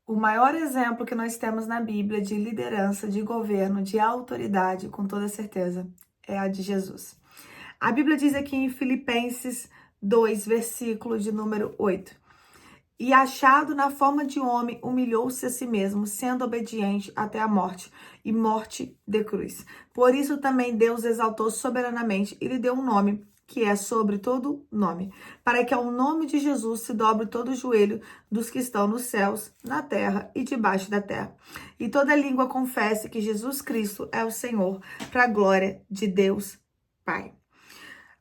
O maior exemplo que nós temos na Bíblia de liderança, de governo, de autoridade, com toda certeza, é a de Jesus. A Bíblia diz aqui em Filipenses 2, versículo de número 8. E achado na forma de homem, humilhou-se a si mesmo, sendo obediente até a morte, e morte de cruz. Por isso também Deus exaltou soberanamente e lhe deu um nome que é sobre todo nome, para que ao nome de Jesus se dobre todo o joelho dos que estão nos céus, na terra e debaixo da terra. E toda língua confesse que Jesus Cristo é o Senhor, para a glória de Deus Pai.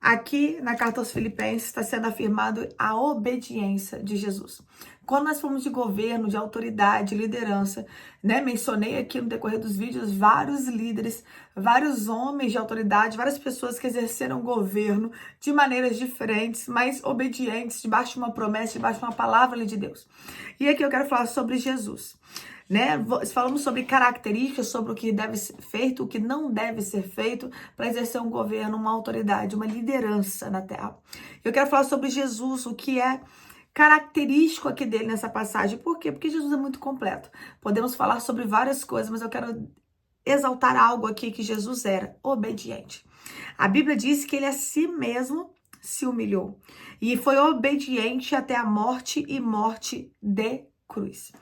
Aqui na carta aos Filipenses está sendo afirmado a obediência de Jesus. Quando nós falamos de governo, de autoridade, liderança, né? Mencionei aqui no decorrer dos vídeos vários líderes, vários homens de autoridade, várias pessoas que exerceram governo de maneiras diferentes, mas obedientes, debaixo de uma promessa, debaixo de uma palavra de Deus. E aqui eu quero falar sobre Jesus. Né? Falamos sobre características, sobre o que deve ser feito, o que não deve ser feito para exercer um governo, uma autoridade, uma liderança na terra. Eu quero falar sobre Jesus, o que é característico aqui dele nessa passagem. Por quê? Porque Jesus é muito completo. Podemos falar sobre várias coisas, mas eu quero exaltar algo aqui que Jesus era obediente. A Bíblia diz que ele a si mesmo se humilhou e foi obediente até a morte e morte de cruz.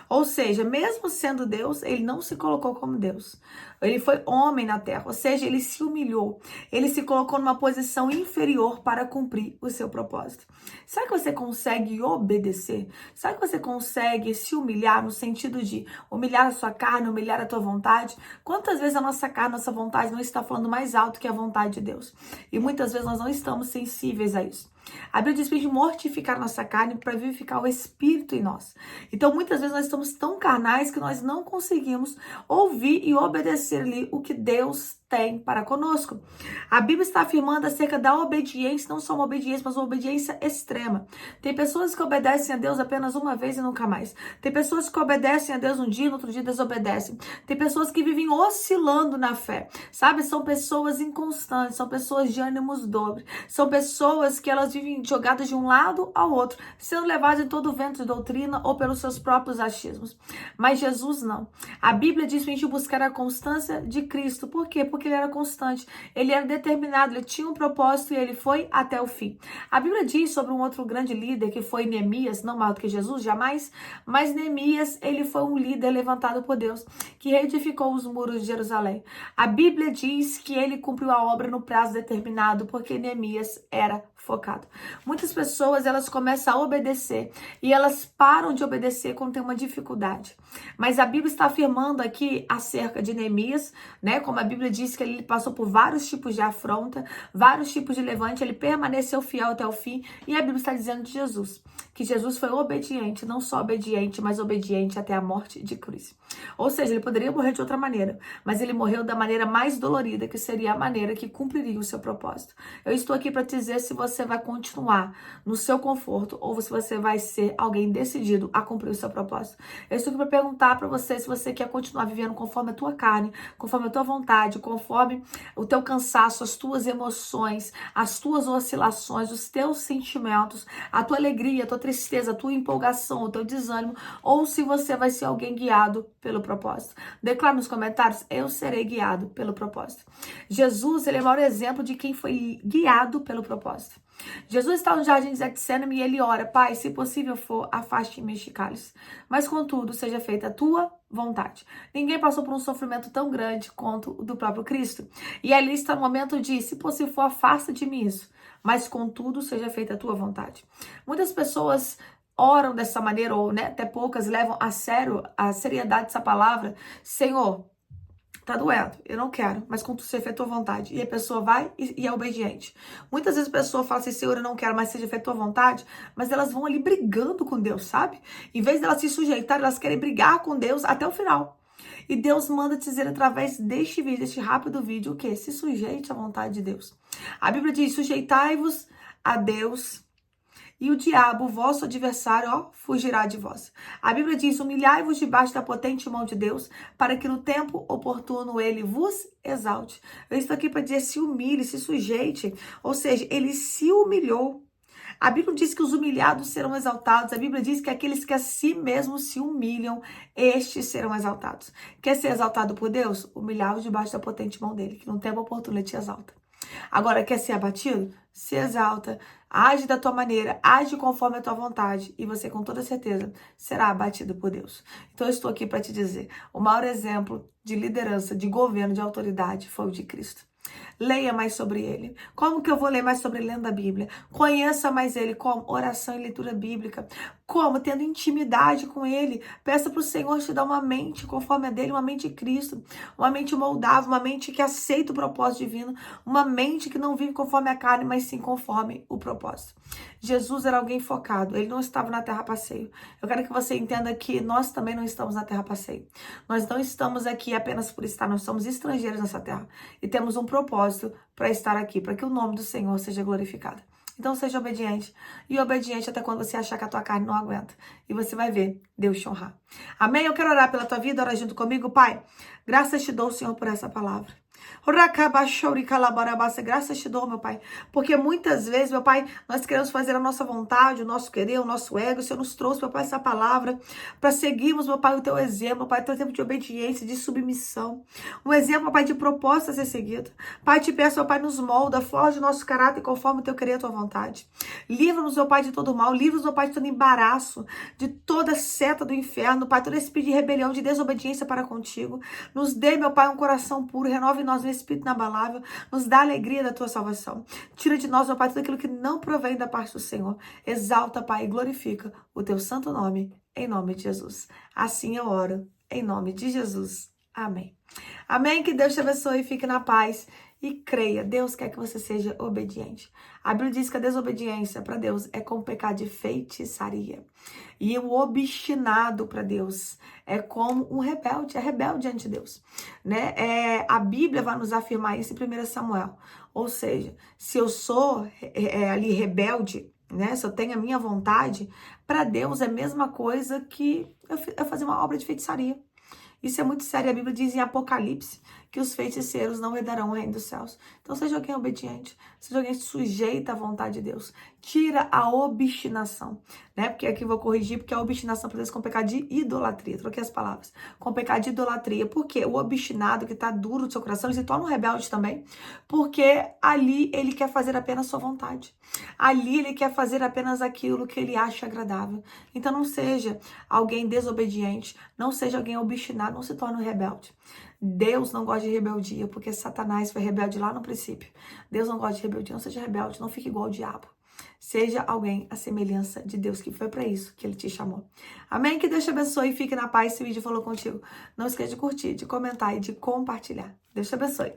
Ou seja, mesmo sendo Deus, ele não se colocou como Deus. Ele foi homem na terra, ou seja, ele se humilhou. Ele se colocou numa posição inferior para cumprir o seu propósito. Será que você consegue obedecer? Será que você consegue se humilhar no sentido de humilhar a sua carne, humilhar a tua vontade? Quantas vezes a nossa carne, a nossa vontade não está falando mais alto que a vontade de Deus? E muitas vezes nós não estamos sensíveis a isso. A Bíblia diz para a gente mortificar a nossa carne para vivificar o Espírito em nós. Então, muitas vezes nós estamos tão carnais que nós não conseguimos ouvir e obedecer ali o que Deus tem para conosco. A Bíblia está afirmando acerca da obediência, não só uma obediência, mas uma obediência extrema. Tem pessoas que obedecem a Deus apenas uma vez e nunca mais. Tem pessoas que obedecem a Deus um dia, no outro dia desobedecem. Tem pessoas que vivem oscilando na fé, sabe? São pessoas inconstantes, são pessoas de ânimos dobres, são pessoas que elas vivem jogadas de um lado ao outro, sendo levadas em todo o vento de doutrina ou pelos seus próprios achismos. Mas Jesus não. A Bíblia diz para a gente buscar a constância de Cristo. Por quê? Porque ele era constante, ele era determinado, ele tinha um propósito e ele foi até o fim. A Bíblia diz sobre um outro grande líder que foi Neemias, não maior do que Jesus, jamais, mas Neemias, ele foi um líder levantado por Deus, que reedificou os muros de Jerusalém. A Bíblia diz que ele cumpriu a obra no prazo determinado, porque Neemias era focado. Muitas pessoas, elas começam a obedecer e elas param de obedecer quando tem uma dificuldade. Mas a Bíblia está afirmando aqui acerca de Neemias, né? Como a Bíblia diz que ele passou por vários tipos de afronta, vários tipos de levante, ele permaneceu fiel até o fim. E a Bíblia está dizendo de Jesus, que Jesus foi obediente, não só obediente, mas obediente até a morte de cruz. Ou seja, ele poderia morrer de outra maneira, mas ele morreu da maneira mais dolorida, que seria a maneira que cumpriria o seu propósito. Eu estou aqui para te dizer se você vai continuar no seu conforto ou se você vai ser alguém decidido a cumprir o seu propósito. Eu estou aqui para perguntar para você se você quer continuar vivendo conforme a tua carne, conforme a tua vontade, conforme o teu cansaço, as tuas emoções, as tuas oscilações, os teus sentimentos, a tua alegria, a tua tristeza, a tua empolgação, o teu desânimo, ou se você vai ser alguém guiado pelo propósito. Declara nos comentários: eu serei guiado pelo propósito. Jesus, ele é o maior exemplo de quem foi guiado pelo propósito. Jesus está no jardim de Getsêmani e ele ora: Pai, se possível for, afaste-me este cálice. Mas contudo, seja feita a tua vontade. Ninguém passou por um sofrimento tão grande quanto o do próprio Cristo. E ali está no momento de: se possível for, afasta de mim isso. Mas contudo, seja feita a tua vontade. Muitas pessoas oram dessa maneira, ou né, até poucas levam a sério a seriedade dessa palavra. Senhor, tá doendo, eu não quero, mas contudo seja feita a tua vontade. E a pessoa vai e é obediente. Muitas vezes a pessoa fala assim: Senhor, eu não quero, mas seja feita a tua vontade. Mas elas vão ali brigando com Deus, sabe? Em vez de elas se sujeitarem, elas querem brigar com Deus até o final. E Deus manda te dizer através deste vídeo, deste rápido vídeo, o quê? Se sujeite à vontade de Deus. A Bíblia diz: sujeitai-vos a Deus, e o diabo, vosso adversário, fugirá de vós. A Bíblia diz: humilhai-vos debaixo da potente mão de Deus, para que no tempo oportuno ele vos exalte. Eu estou aqui para dizer: se humilhe, se sujeite. Ou seja, ele se humilhou A Bíblia diz que os humilhados serão exaltados. A Bíblia diz que aqueles que a si mesmos se humilham, estes serão exaltados. Quer ser exaltado por Deus? Humilhar-vos debaixo da potente mão dele, que no tempo oportuno ele te exalta. Agora, quer ser abatido? Se exalta, age da tua maneira, age conforme a tua vontade, e você com toda certeza será abatido por Deus. Então eu estou aqui para te dizer, o maior exemplo de liderança, de governo, de autoridade foi o de Cristo. Leia mais sobre ele. Como que eu vou ler mais sobre ele lendo a Bíblia? Conheça mais ele. Como? Oração e leitura bíblica. Como? Tendo intimidade com ele. Peça para o Senhor te dar uma mente conforme a dele, uma mente de Cristo. Uma mente moldável, uma mente que aceita o propósito divino. Uma mente que não vive conforme a carne, mas sim conforme o propósito. Jesus era alguém focado. Ele não estava na terra a passeio. Eu quero que você entenda que nós também não estamos na terra a passeio. Nós não estamos aqui apenas por estar. Nós somos estrangeiros nessa terra. E temos um propósito para estar aqui, para que o nome do Senhor seja glorificado. Então seja obediente, e obediente até quando você achar que a tua carne não aguenta. E você vai ver Deus te honrar. Amém? Eu quero orar pela tua vida, ora junto comigo. Pai, graças te dou, Senhor, por essa palavra. Graças te dou, meu Pai, porque muitas vezes, meu Pai, nós queremos fazer a nossa vontade, o nosso querer, o nosso ego. O Senhor nos trouxe, meu Pai, essa palavra para seguirmos, meu Pai, o teu exemplo, meu Pai, teu exemplo de obediência, de submissão, um exemplo, meu Pai, de proposta a ser seguido. Pai, te peço, meu Pai, nos molda, forge o nosso caráter conforme o teu querer e a tua vontade. Livra-nos, meu Pai, de todo mal, livra-nos, meu Pai, de todo embaraço, de toda seta do inferno, Pai, todo espírito de rebelião, de desobediência para contigo. Nos dê, meu Pai, um coração puro, renove em nós um espírito inabalável, nos dá a alegria da tua salvação. Tira de nós, meu Pai, tudo aquilo que não provém da parte do Senhor. Exalta, Pai, e glorifica o teu santo nome, em nome de Jesus. Assim eu oro, em nome de Jesus. Amém. Amém, que Deus te abençoe, fique na paz e creia. Deus quer que você seja obediente. A Bíblia diz que a desobediência para Deus é como pecado de feitiçaria. E o obstinado para Deus é como um rebelde, é rebelde diante de Deus, né? A Bíblia vai nos afirmar isso em 1 Samuel. Ou seja, se eu sou ali rebelde, né? Se eu tenho a minha vontade, para Deus é a mesma coisa que eu fazer uma obra de feitiçaria. Isso é muito sério. A Bíblia diz em Apocalipse que os feiticeiros não herdarão o reino dos céus. Então seja alguém obediente, seja alguém sujeita à vontade de Deus. Tira a obstinação, né? Porque aqui eu vou corrigir, porque a obstinação por vezes com pecado de idolatria. Troquei as palavras. Com pecado de idolatria. Porque o obstinado que está duro do seu coração, ele se torna um rebelde também. Porque ali ele quer fazer apenas a sua vontade. Ali ele quer fazer apenas aquilo que ele acha agradável. Então não seja alguém desobediente, não seja alguém obstinado, não se torne um rebelde. Deus não gosta de rebeldia, porque Satanás foi rebelde lá no princípio. Deus não gosta de rebeldia, não seja rebelde, não fique igual ao diabo. Seja alguém à semelhança de Deus, que foi para isso que ele te chamou. Amém? Que Deus te abençoe e fique na paz. Se o vídeo falou contigo, não esqueça de curtir, de comentar e de compartilhar. Deus te abençoe.